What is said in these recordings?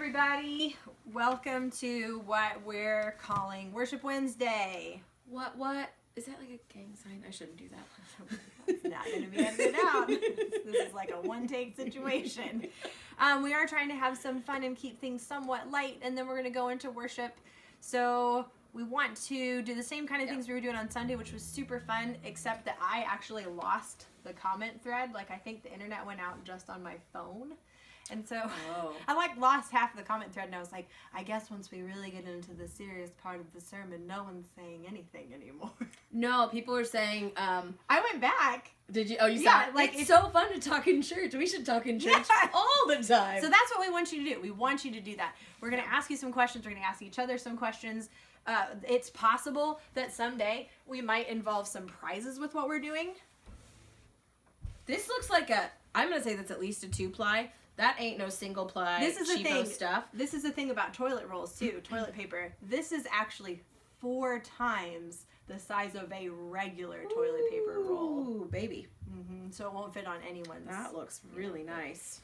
everybody. Welcome to what we're calling Worship Wednesday. What? Is that like a gang sign? I shouldn't do that. It's not going to be edited out. This is like a one-take situation. We are trying to have some fun and keep things somewhat light, and then we're going to go into worship. So we want to do the same kind of things we were doing on Sunday, which was super fun, except that I actually lost the comment thread. Like, I think the internet went out just on my phone. And so I lost half the comment thread, and I was like, I guess once we really get into the serious part of the sermon, no one's saying anything anymore. No, people were saying, I went back. Did you? Oh, you saw it? Like, it's so fun to talk in church. We should talk in church all the time. So that's what we want you to do. We want you to do that. We're going to ask you some questions. We're going to ask each other some questions. It's possible that someday we might involve some prizes with what we're doing. This looks like I'm going to say that's at least a 2-ply. That ain't no single ply. This is the thing. Stuff. This is the thing about toilet rolls too. Toilet paper. This is actually 4 times the size of a regular toilet paper roll. Ooh, baby. Mm-hmm. So it won't fit on anyone's. That looks really nice.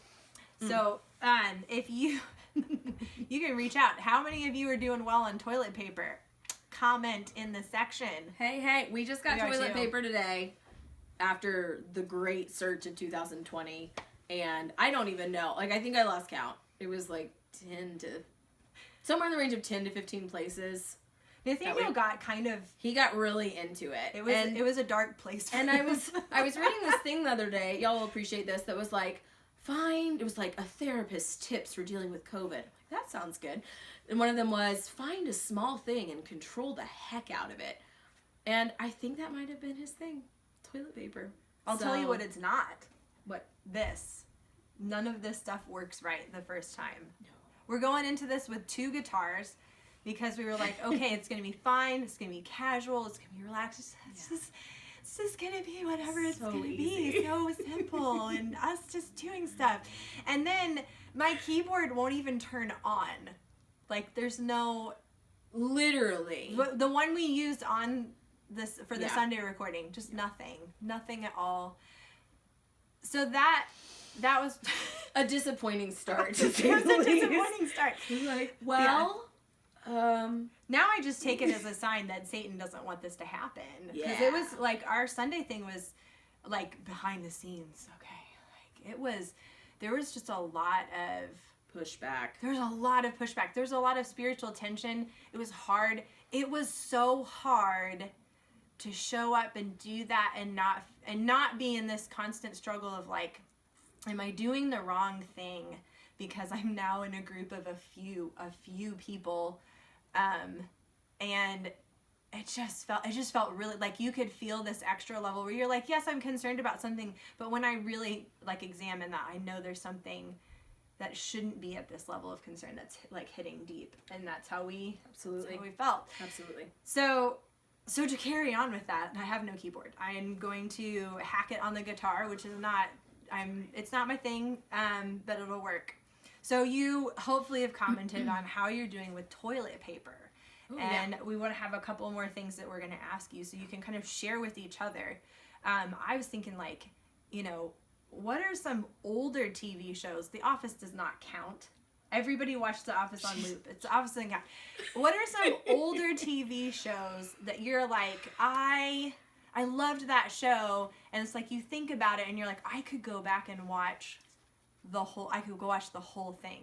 So, if you you can reach out. How many of you are doing well on toilet paper? Comment in the section. Hey, we just got toilet paper today after the great surge in 2020. And I don't even know. Like, I think I lost count. It was like somewhere in the range of 10 to 15 places. Nathaniel he got really into it. It was a dark place for him. I was reading this thing the other day. Y'all will appreciate this. That was like, it was like a therapist's tips for dealing with COVID. I'm like, that sounds good. And one of them was, find a small thing and control the heck out of it. And I think that might have been his thing. Toilet paper. I'll tell you what it's not. What? This. None of this stuff works right the first time. No. We're going into this with 2 guitars because we were like, okay, it's going to be fine. It's going to be casual. It's going to be relaxed. It's just going to be whatever it's going to be. So simple and us just doing stuff. And then my keyboard won't even turn on. Like, there's no... Literally. The one we used on this for the Sunday recording. Just nothing. Nothing at all. So that was a disappointing start. It was a disappointing start. Like, now I just take it as a sign that Satan doesn't want this to happen. Because it was like our Sunday thing was like behind the scenes. Okay, like there was just a lot of pushback. There's a lot of pushback. There's a lot of spiritual tension. It was hard. It was so hard to show up and do that and not be in this constant struggle of like, am I doing the wrong thing because I'm now in a group of a few people, and it just felt really like you could feel this extra level where you're like, yes, I'm concerned about something, but when I really like examine that, I know there's something that shouldn't be at this level of concern that's like hitting deep, and that's how we felt. Absolutely. So to carry on with that, I have no keyboard. I'm going to hack it on the guitar, which is it's not my thing, but it'll work. So you hopefully have commented on how you're doing with toilet paper. Ooh, and we want to have a couple more things that we're going to ask you so you can kind of share with each other. I was thinking like, what are some older TV shows? The Office does not count. Everybody watched The Office on loop. It's The Office doesn't count. What are some older TV shows that you're like, I loved that show, and it's like you think about it and you're like, I could go back and watch the whole thing.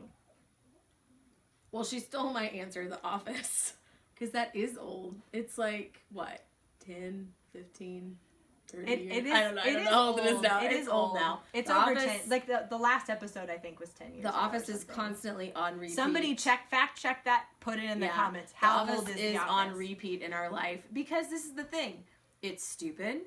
Well, she stole my answer, The Office, because that is old. It's like, what, 10, 15, 30 years? I don't know how old it is now. It's old now. It's over 10. Like the last episode, I think, was 10 years The Office is constantly on repeat. Somebody fact check that, put it in the comments. How old is The Office? On repeat in our life, because this is the thing. It's stupid.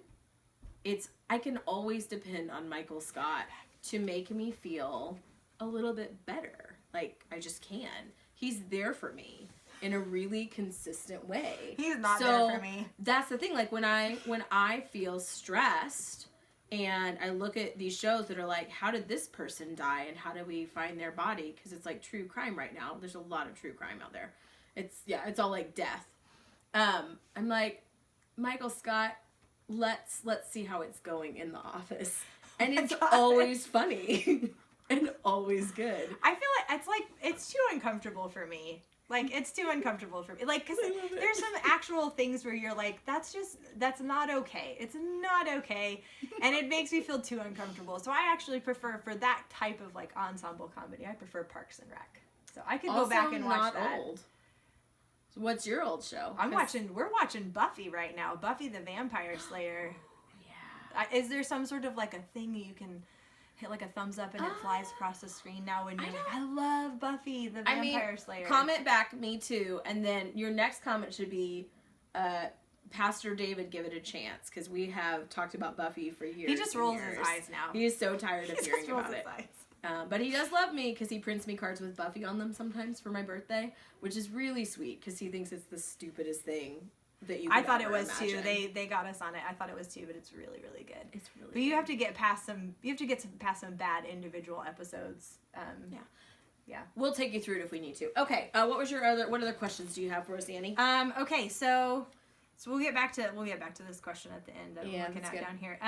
I can always depend on Michael Scott to make me feel a little bit better. Like, I just can. He's there for me in a really consistent way. He's not there for me. That's the thing. Like, when I feel stressed and I look at these shows that are like, how did this person die and how do we find their body? Because it's like true crime right now. There's a lot of true crime out there. It's all like death. I'm like, Michael Scott, let's see how it's going in The Office. And it's always funny. And always good. I feel like it's too uncomfortable for me. Like, it's too uncomfortable for me. Like, because there's some actual things where you're like, that's not okay. It's not okay. And it makes me feel too uncomfortable. So I actually prefer, for that type of, like, ensemble comedy, I prefer Parks and Rec. So I could go back and watch that. Old. So what's your old show? We're watching Buffy right now. Buffy the Vampire Slayer. Yeah. Is there some sort of, like, a thing you can hit like a thumbs up and it flies across the screen now when you're like, I love Buffy the Vampire Slayer. Comment back, me too, and then your next comment should be, Pastor David, give it a chance, because we have talked about Buffy for years. He just rolls his eyes now. He is so tired of hearing about it. But he does love me because he prints me cards with Buffy on them sometimes for my birthday, which is really sweet because he thinks it's the stupidest thing that you could I thought it was imagine. too. They got us on it. I thought it was too, but it's really, really good. It's really But you have to get past some bad individual episodes. Yeah. We'll take you through it if we need to. Okay. What other questions do you have for us, Annie? Okay, so we'll get back to this question at the end that I'm looking at down here.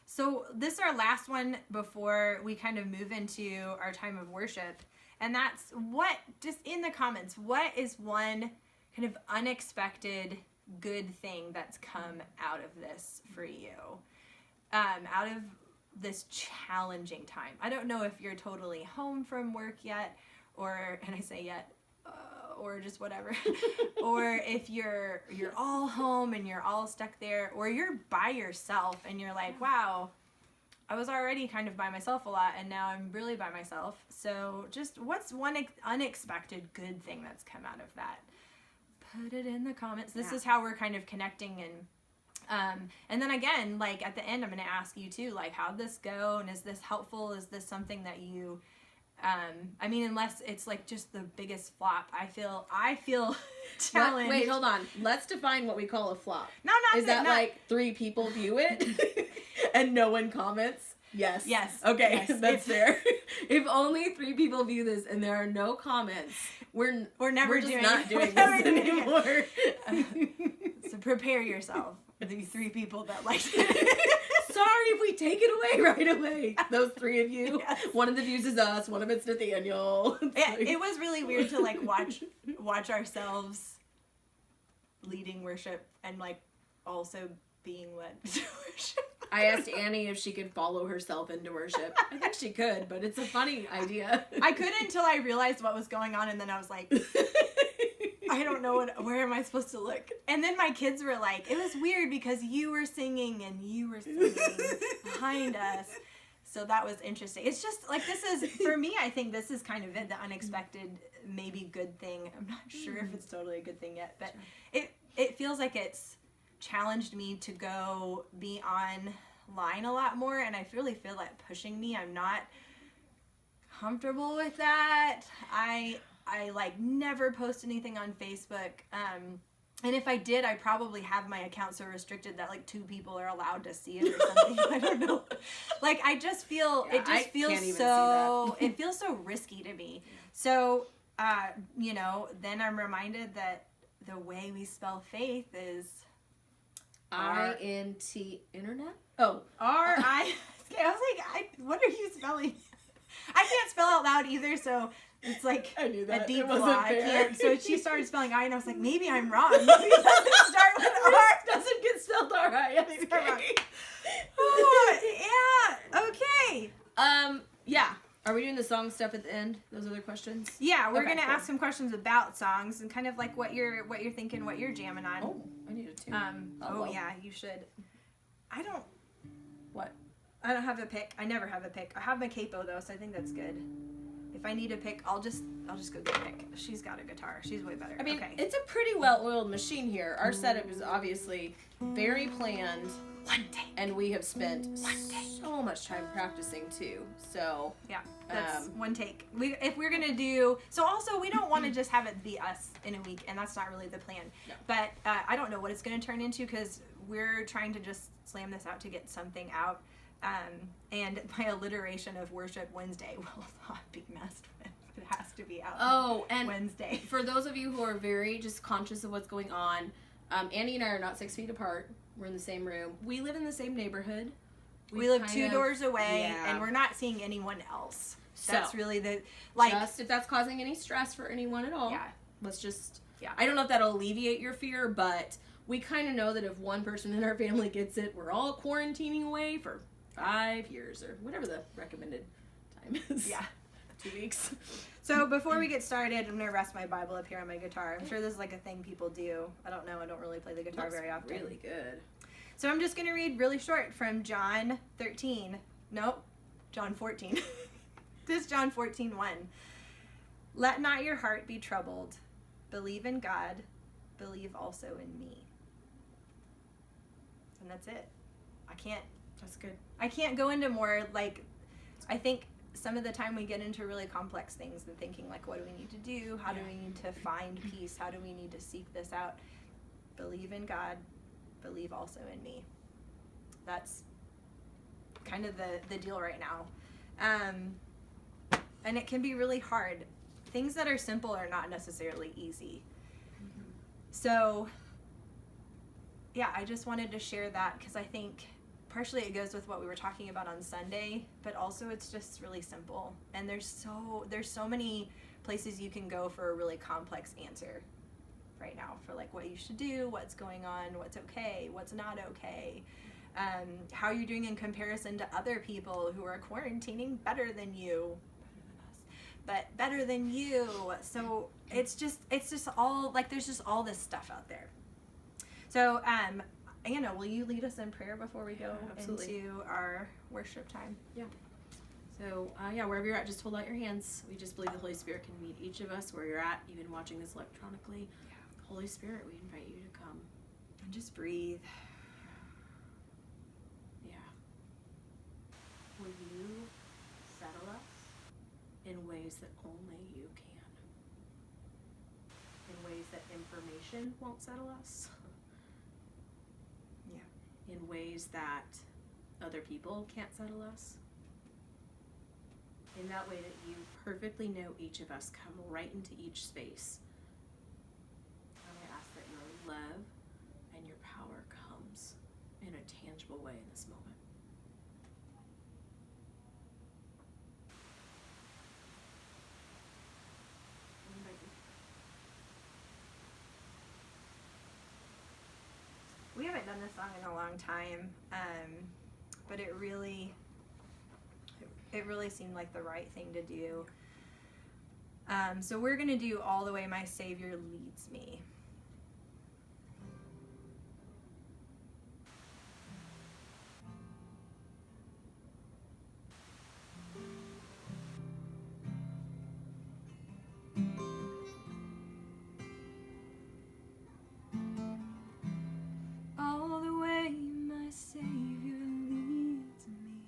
So this is our last one before we kind of move into our time of worship. And that's just in the comments, what is one kind of unexpected good thing that's come out of this for you? Out of this challenging time. I don't know if you're totally home from work yet, and I say yet, or just whatever, or if you're all home and you're all stuck there, or you're by yourself and you're like, wow, I was already kind of by myself a lot and now I'm really by myself. So just what's one unexpected good thing that's come out of that? Put it in the comments. This is how we're kind of connecting, and then again, like at the end, I'm going to ask you too, like, how'd this go? And is this helpful? Is this something that you, I mean, unless it's like just the biggest flop, I feel challenged. Wait, hold on. Let's define what we call a flop. No, is that like 3 people view it and no one comments? Yes. Yes. Okay, yes. That's fair. If only 3 people view this and there are no comments, we're never just doing not doing this anymore. So prepare yourself. These 3 people that liked it. Sorry if we take it away right away. Those 3 of you. Yes. One of the views is us. One of it's Nathaniel. It was really weird to like watch ourselves leading worship and like also being led to worship. I asked Annie if she could follow herself into worship. I think she could, but it's a funny idea. I couldn't until I realized what was going on, and then I was like, I don't know where am I supposed to look? And then my kids were like, it was weird because you were singing and you were singing behind us. So that was interesting. It's just like, this is, for me, I think this is kind of it, the unexpected, maybe good thing. I'm not sure if it's totally a good thing yet, but it feels like it's challenged me to go be online a lot more, and I really feel like pushing me. I'm not comfortable with that. I like never post anything on Facebook, and if I did, I probably have my account so restricted that like 2 people are allowed to see it or something. I don't know. Like I just feel it feels so risky to me. So then I'm reminded that the way we spell faith is INT internet? Oh, R-I. I was like, what are you spelling? I can't spell out loud either, so it's like I knew that. a deep flaw. I can't. So she started spelling I, and I was like, maybe I'm wrong. Maybe it doesn't start with R. Doesn't get spelled R-I. Maybe I'm wrong. Oh, yeah. Okay. Yeah. Are we doing the song stuff at the end? Those other questions? Yeah, we're gonna ask some questions about songs and kind of like what you're thinking, what you're jamming on. Oh, I need a tune. Well. Yeah, you should. I don't have a pick. I never have a pick. I have my capo though, so I think that's good. If I need a pick, I'll just go get a pick. She's got a guitar. She's way better. I mean, okay. It's a pretty well-oiled machine here. Our setup is obviously very planned. One day. And we have spent so much time practicing too. So yeah, that's one take. If we're gonna do so, also we don't want to just have it be us in a week, and that's not really the plan. No. But I don't know what it's gonna turn into because we're trying to just slam this out to get something out. And my alliteration of Worship Wednesday will not be messed with. It has to be out. Oh, and Wednesday. For those of you who are very just conscious of what's going on, Annie and I are not 6 feet apart. We're in the same room. We live in the same neighborhood. We live 2 doors away, yeah. and we're not seeing anyone else. So, that's really the, like... Just if that's causing any stress for anyone at all. Yeah. Let's just... Yeah. I don't know if that'll alleviate your fear, but we kind of know that if one person in our family gets it, we're all quarantining away for 5 years or whatever the recommended time is. Yeah. 2 weeks. So before we get started, I'm going to rest my Bible up here on my guitar. I'm sure this is like a thing people do. I don't know. I don't really play the guitar very often. Really good. So I'm just going to read really short from John 13. Nope. John 14. This is John 14:1. Let not your heart be troubled. Believe in God. Believe also in me. And that's it. That's good. I can't go into more, like, I think some of the time we get into really complex things and thinking, like, what do we need to do? How do we need to find peace? How do we need to seek this out? Believe in God. Believe also in me. That's kind of the deal right now. And it can be really hard. Things that are simple are not necessarily easy. Mm-hmm. So, yeah, I just wanted to share that because I think partially it goes with what we were talking about on Sunday, but also it's just really simple. And there's so many places you can go for a really complex answer right now for like what you should do, what's going on, what's okay, what's not okay, how you're doing in comparison to other people who are quarantining better than you. But better than you. So it's just all like there's just all this stuff out there. So Anna, will you lead us in prayer before we go into our worship time? Yeah. So wherever you're at, just hold out your hands. We just believe the Holy Spirit can meet each of us where you're at, even watching this electronically. Yeah. Holy Spirit, we invite you to come and just breathe. Yeah. Will you settle us in ways that only you can? In ways that information won't settle us? Yeah. In ways that other people can't settle us? In that way that you perfectly know each of us, come right into each space. And I ask that your love and your power comes in a tangible way in this moment. We haven't done this song in a long time, but it really seemed like the right thing to do. So we're going to do All the Way My Savior Leads Me. All the way my Savior leads me.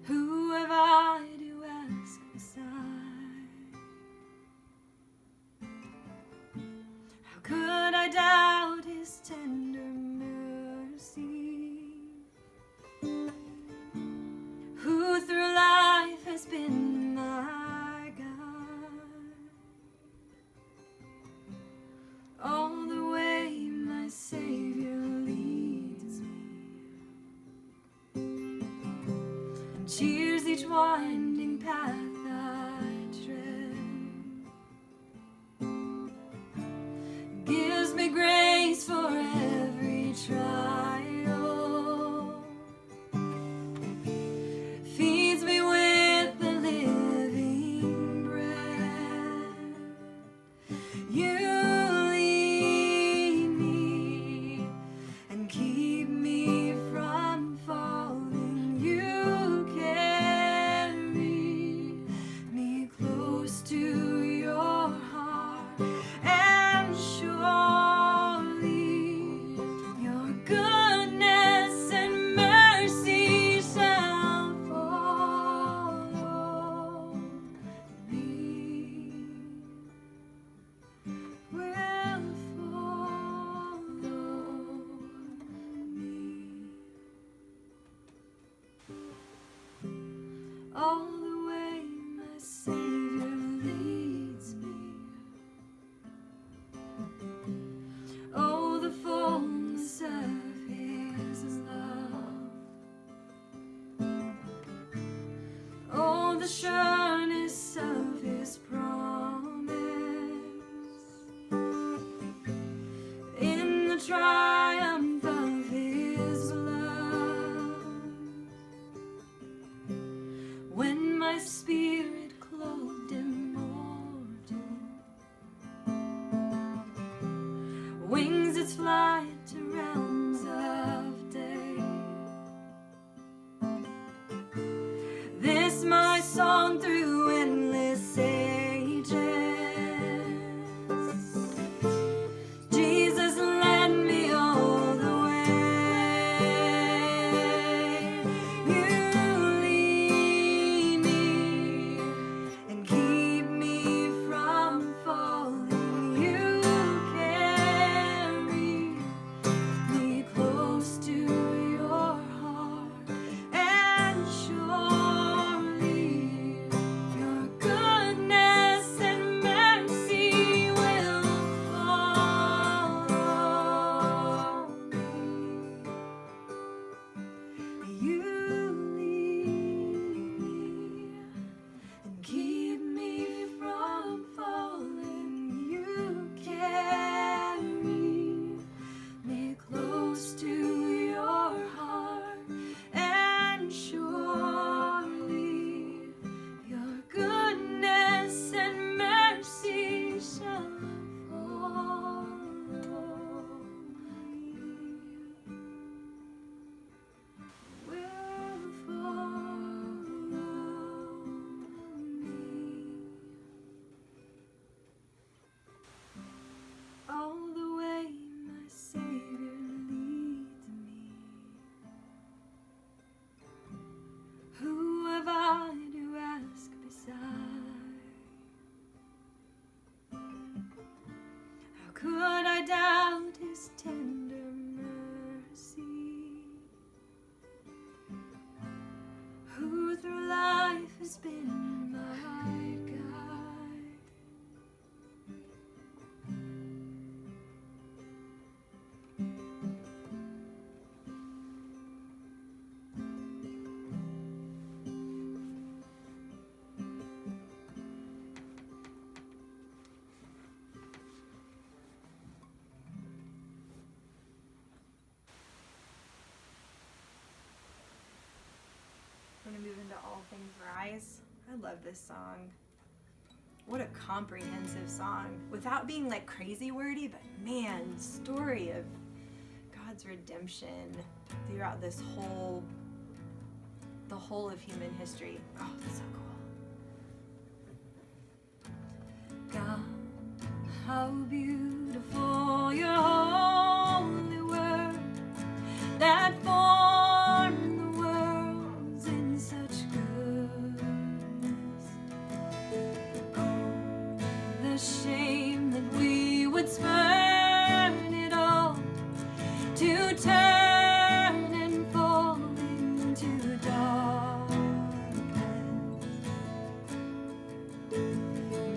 Who have I to ask beside? How could I doubt his tender mercy? Who through life has been my guide? All the way my Savior leads me, and cheers each winding path I tread, gives me grace for every trial, feeds me with the living bread. You lead me and keep me from falling. You carry the sureness of his promise, in the triumph of his love, when my spirit clothed immortal wings its flight to realms of day. This my song through endless ages. Jesus led me all the way. You lead me and keep me from falling. You carry me close to your heart, and surely your goodness and mercy will follow me. You lead me and keep me from falling. You carry me close to your heart, and surely your goodness and mercy shall follow me. Will follow me. All the way my Savior leads me. Who have I to ask beside? How could I doubt his tender mercy? Who through life has been my guide? We're going to move into All Things Rise. I love this song. What a comprehensive song. Without being like crazy wordy, but man, story of God's redemption throughout the whole of human history. Oh, that's so cool. God, how beautiful your holy word that formed the worlds in such goodness. Oh, the shame that we would spurn it all to turn and fall into darkness.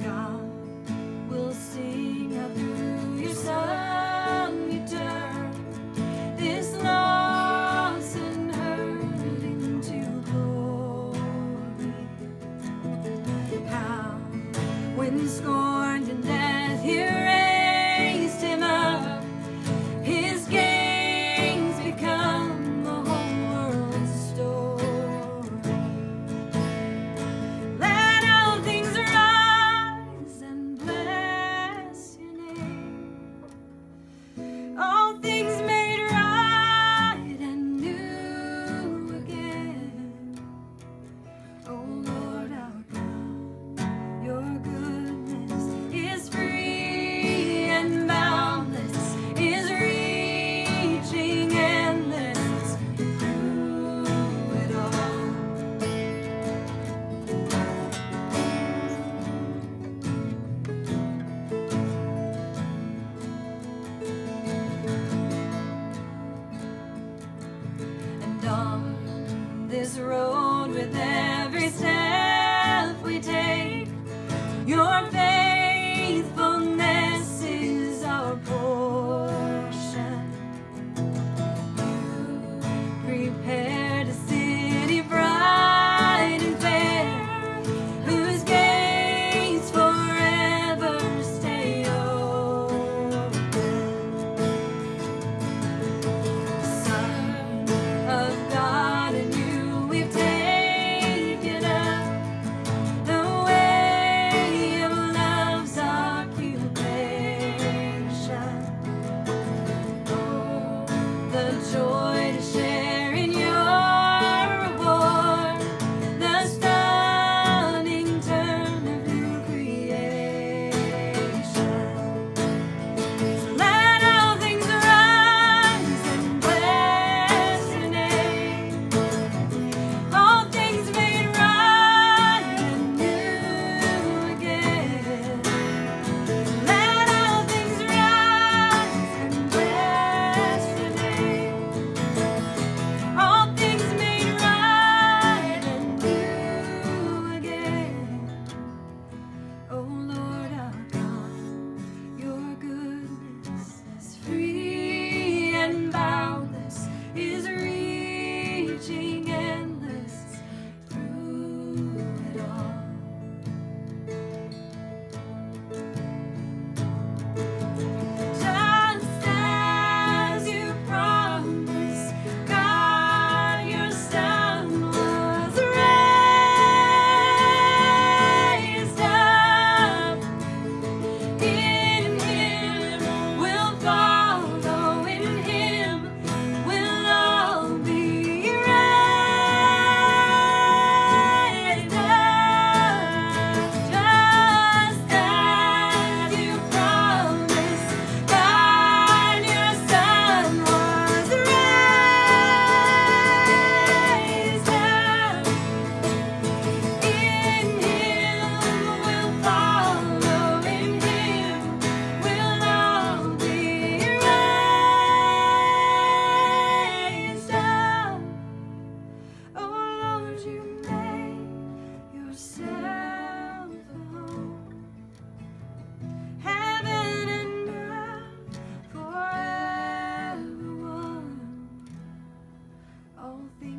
God will sing out through your Son you turn this loss and hurt into glory. How, when scorned in death, he raised him up. His gains become the whole world's story. Let all things rise and bless your name. All things made right and new again. Oh Lord our God, your goodness is free and boundless, is reaching endless through it all. And on this road, with every step we take, your faithfulness is our portion. You prepared a city bright and fair,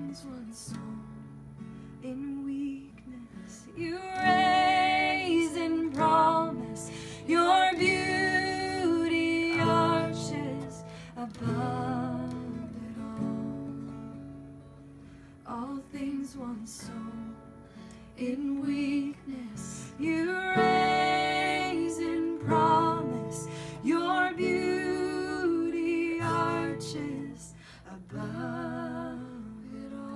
things once sown in weakness, you raise in promise. Your beauty arches above it all things once sown in weakness, you raise in promise. Your beauty arches above it all.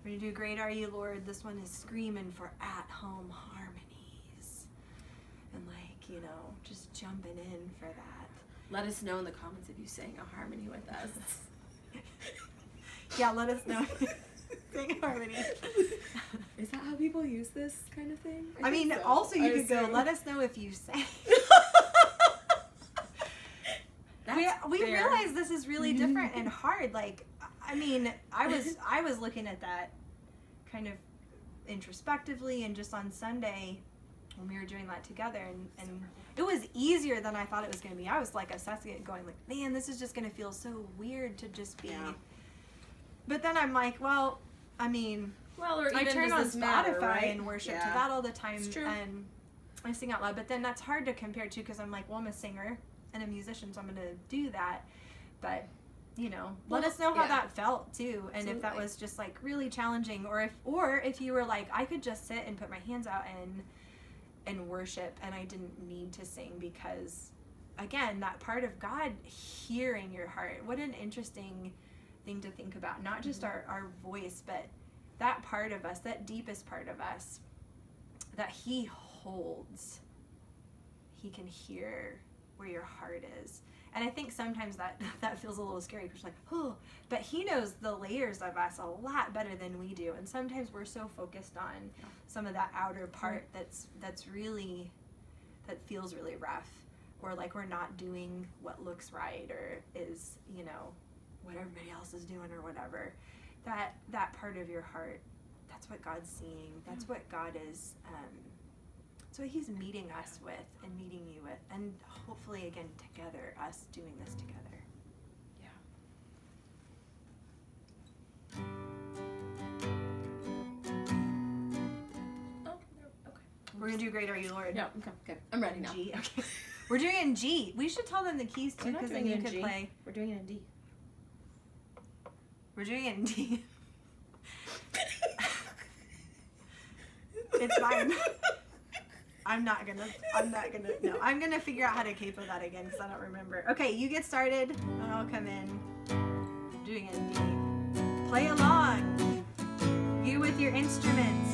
We're going to do Great Are You, Lord. This one is screaming for at-home harmonies. And just jumping in for that. Let us know in the comments if you sang a harmony with us. Yeah, let us know. Sing harmony. Is that how people use this kind of thing? I mean, think so. also you I could go, assume. let us know if you sang. That's we fair. realize this is really different and hard. Like, I mean, I was looking at that kind of introspectively and just on Sunday when we were doing that together, and it was easier than I thought it was going to be. I was like assessing it, going like, man, this is just going to feel so weird to just be. Yeah. But then I'm like, well, I mean, Well, or I even turn does on this Spotify matter, right? and worship Yeah. to that all the time, It's true. and I sing out loud. But then that's hard to compare to, because I'm like, well, I'm a singer and a musician, so I'm going to do that. But let us know how that felt too, and if that Absolutely. was just like really challenging, or if you were like, I could just sit and put my hands out and worship, and I didn't need to sing, because again, that part of God hearing your heart. What an interesting thing to think about. Not just our voice, but that part of us, that deepest part of us that He holds. He can hear where your heart is. And I think sometimes that feels a little scary, because like, oh, but He knows the layers of us a lot better than we do. And sometimes we're so focused on some of that outer part that feels really rough, or like we're not doing what looks right, or is, what everybody else is doing, or whatever. That part of your heart, that's what God's seeing. That's what God is, that's what He's meeting us with, and meeting you with, and hopefully again together, us doing this together. Oh, okay. We're gonna do Great Are You, Lord. No, okay. I'm ready now. G. Okay. We're doing it in G. We should tell them the keys too, We're not because then doing you it in could G. play. We're doing it in D. We're doing it in D. It's fine. I'm gonna figure out how to capo that again, because I don't remember. Okay, you get started, and I'll come in. Doing it in D. Play along. You with your instruments.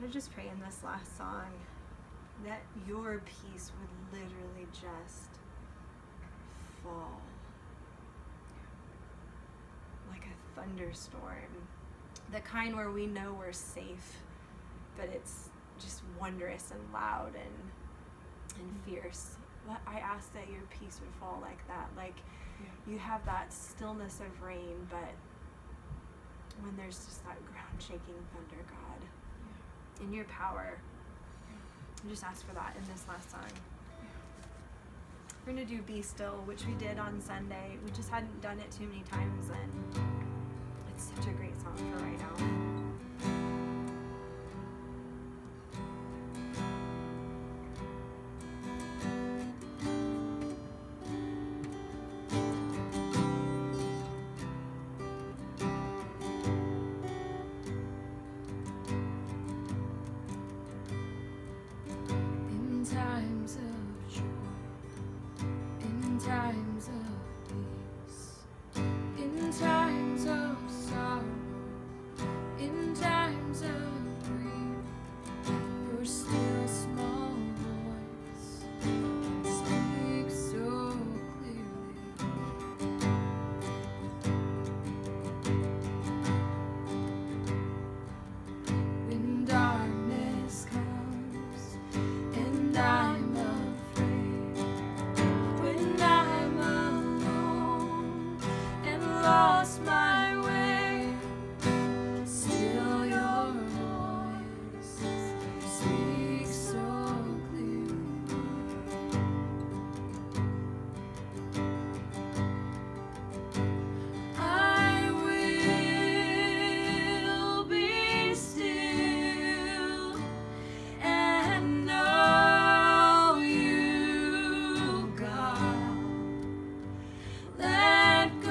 I just pray in this last song that your peace would literally just fall like a thunderstorm. The kind where we know we're safe, but it's just wondrous and loud and fierce. But I ask that your peace would fall like that. Like you have that stillness of rain, but when there's just that ground shaking thunder, God, in your power, I just ask for that in this last song. We're going to do Be Still, which we did on Sunday. We just hadn't done it too many times, and it's such a great song for right now. In times of joy, in times of peace, in times of sorrow, in times of grief, your still small voice can speak so clearly. When darkness comes and I'm afraid, when I'm alone and lost my way, still your voice speaks so clearly. I will be still and know you, God. Let go,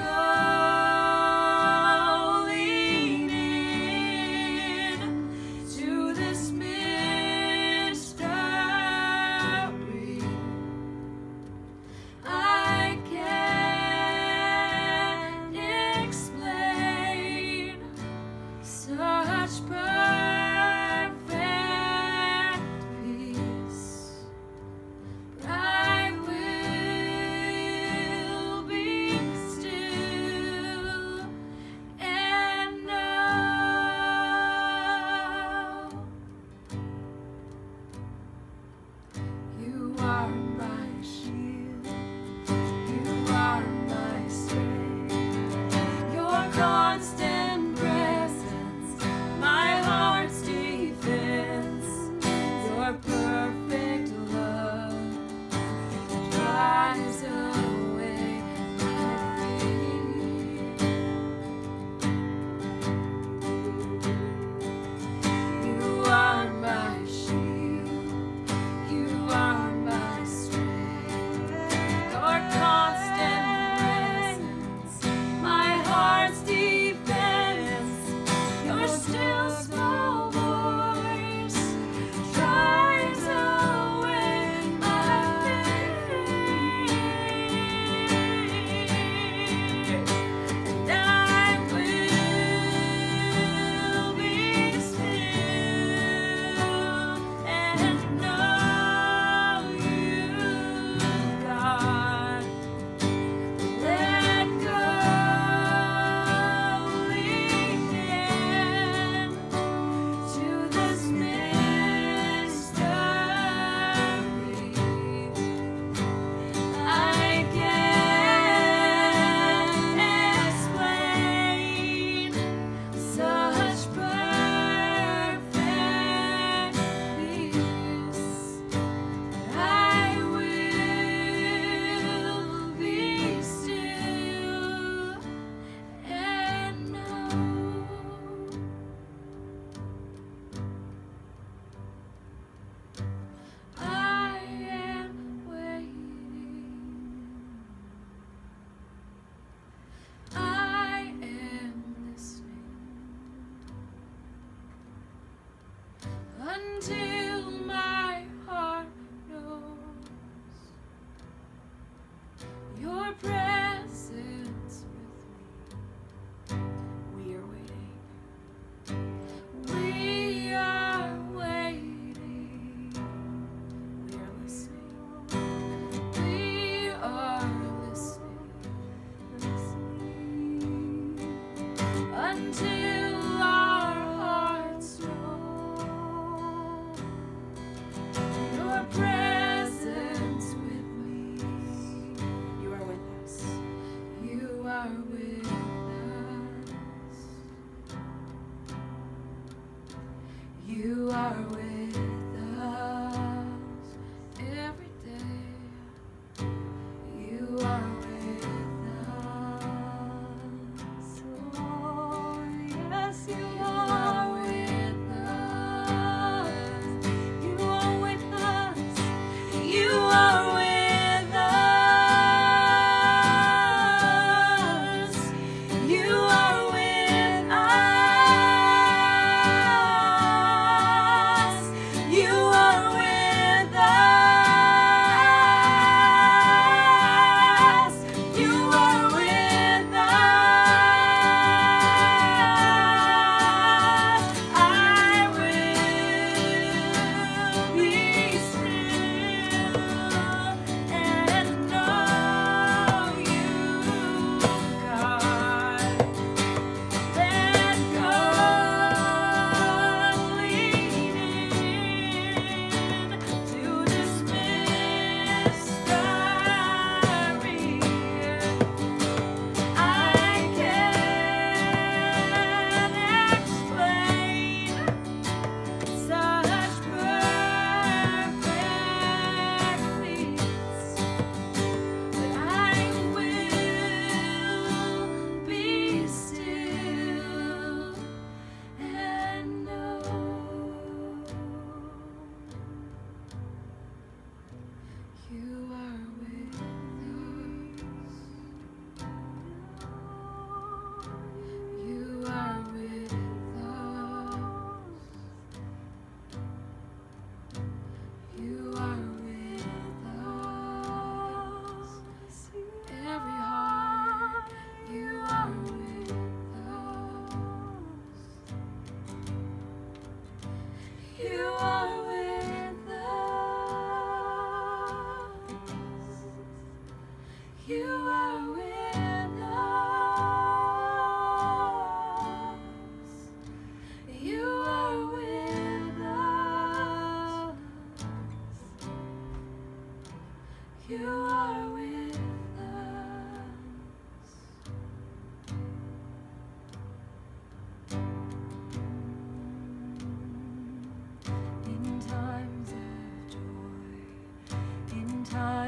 lean in to this mystery. I can't explain such perfect peace. I will be still and know you are my shield, you are my strength, your constant presence, my heart's defense, your perfect love drives away my fear. You are my shield, you are my strength, your constant presence, my heart's defense, your still small voice drives away my fear. And I will be still and know you, God. Let go, lean in to this mystery. I can't explain such perfect peace. I will be still and know. I am waiting. I am listening until my heart knows your presence with me. We are waiting. We are waiting.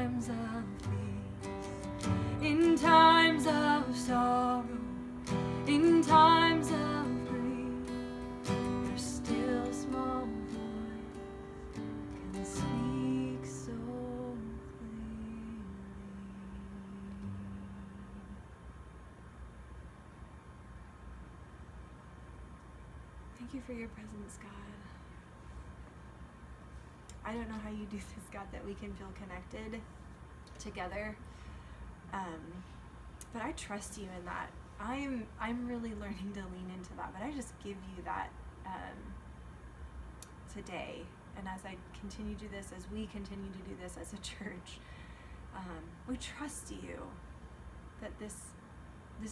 times of peace, in times of sorrow, in times of grief, your still small voice can speak so clearly. Thank you for your presence, God. I don't know how you do this, God, that we can feel connected together. But I trust you in that. I'm really learning to lean into that, but I just give you that today. And as I continue to do this, as we continue to do this as a church, we trust you that this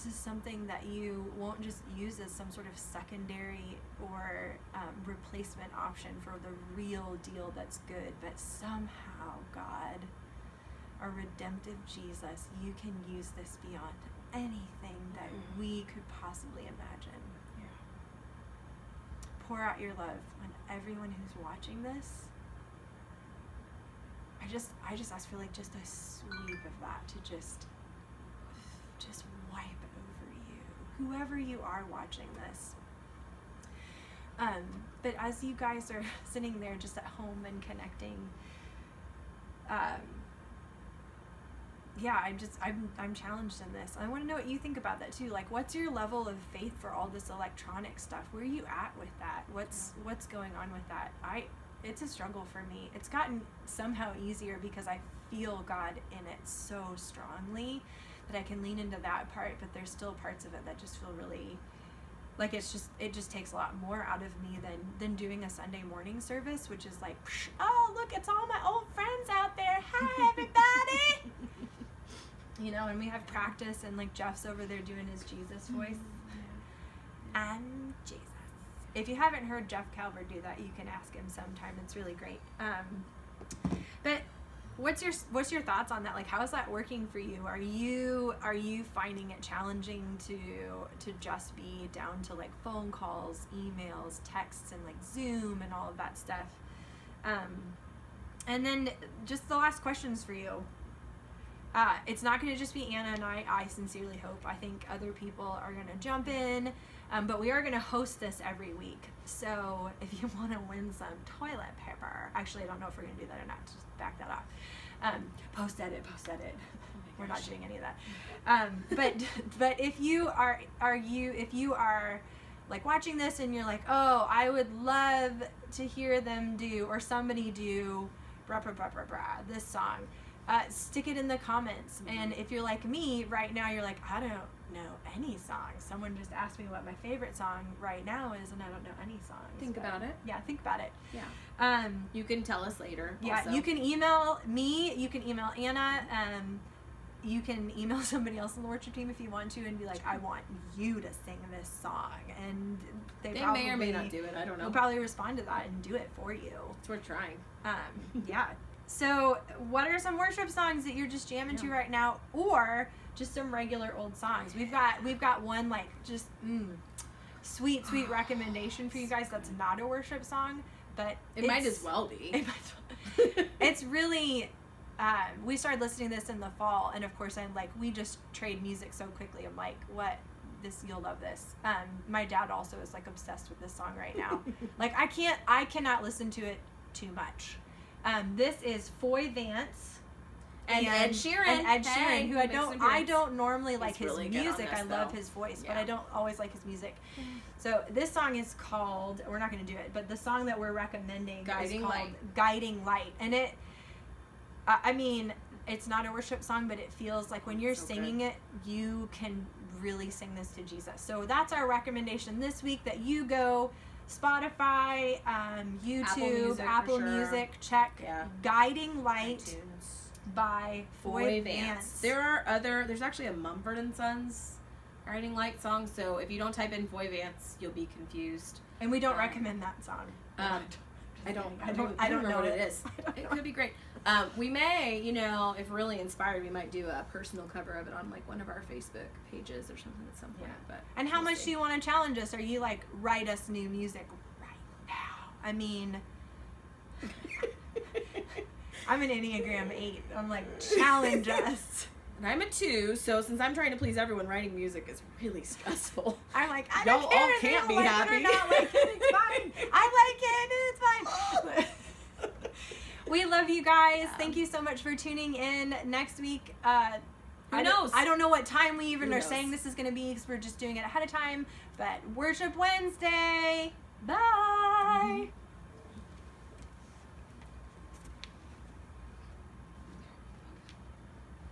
is something that you won't just use as some sort of secondary or replacement option for the real deal that's good, but somehow, God, our redemptive Jesus, you can use this beyond anything that we could possibly imagine. Yeah. Pour out your love on everyone who's watching this. I just ask for like just a sweep of that to just wipe over you, whoever you are watching this. But as you guys are sitting there just at home and connecting, I'm challenged in this. I want to know what you think about that too. Like, what's your level of faith for all this electronic stuff? Where are you at with that? What's going on with that? It's a struggle for me. It's gotten somehow easier because I feel God in it so strongly that I can lean into that part, but there's still parts of it that just feel really like it just takes a lot more out of me than doing a Sunday morning service, which is like, oh, look, it's all my old friends out there. Hi, everybody. You know, and we have practice, and like Jeff's over there doing his Jesus voice. I'm Jesus. If you haven't heard Jeff Calvert do that, you can ask him sometime. It's really great. But what's your thoughts on that? Like, how is that working for you? Are you finding it challenging to just be down to like phone calls, emails, texts, and like Zoom and all of that stuff? And then just the last questions for you. It's not going to just be Anna and I sincerely hope. I think other people are going to jump in, but we are going to host this every week. So if you want to win some toilet paper, actually I don't know if we're going to do that or not, just back that off. Post edit. We're not doing any of that. But if you are like watching this and you're like, oh, I would love to hear them do, or somebody do this song, stick it in the comments. And if you're like me right now, you're like, I don't know any songs. Someone just asked me what my favorite song right now is, and I don't know any songs. Think about it. Yeah, think about it. Yeah. You can tell us later. Yeah, also. You can email me. You can email Anna. You can email somebody else on the worship team if you want to, and be like, I want you to sing this song. And they probably may or may not do it. I don't know. Will probably respond to that and do it for you. It's worth trying. Yeah. So what are some worship songs that you're just jamming to right now, or just some regular old songs? We've got one like just sweet recommendation for you guys that's not a worship song, but it might as well be. It's really we started listening to this in the fall, and of course we just trade music so quickly. I'm like, what? You'll love this. My dad also is like obsessed with this song right now. Like I cannot listen to it too much. This is Foy Vance and Ed Sheeran, who I don't normally like his really music. This, I love his voice, but I don't always like his music. So this song is called, we're not going to do it, but the song that we're recommending is called Guiding Light. And it, I mean, it's not a worship song, but it feels like when you're singing it, you can really sing this to Jesus. So that's our recommendation this week, that you go Spotify, YouTube, Apple Music, check Guiding Light iTunes. By Foy Vance. There's actually a Mumford & Sons Guiding Light song, so if you don't type in Foy Vance, you'll be confused. And we don't recommend that song. I don't know what it is. It could be great. We may, if really inspired, we might do a personal cover of it on like one of our Facebook pages or something at some point. But and how much do you want to challenge us? Are you like, write us new music right now? I mean, I'm an Enneagram 8. I'm like, challenge us. And I'm a 2, so since I'm trying to please everyone, writing music is really stressful. I'm like, I Y'all don't care all if can't they be like happy. it or not like it. It's fine. I like it. It's fine. We love you guys. Yeah. Thank you so much for tuning in. Next week, Who knows? I don't know what time we even Who are knows? saying this is going to be because we're just doing it ahead of time. But Worship Wednesday. Bye.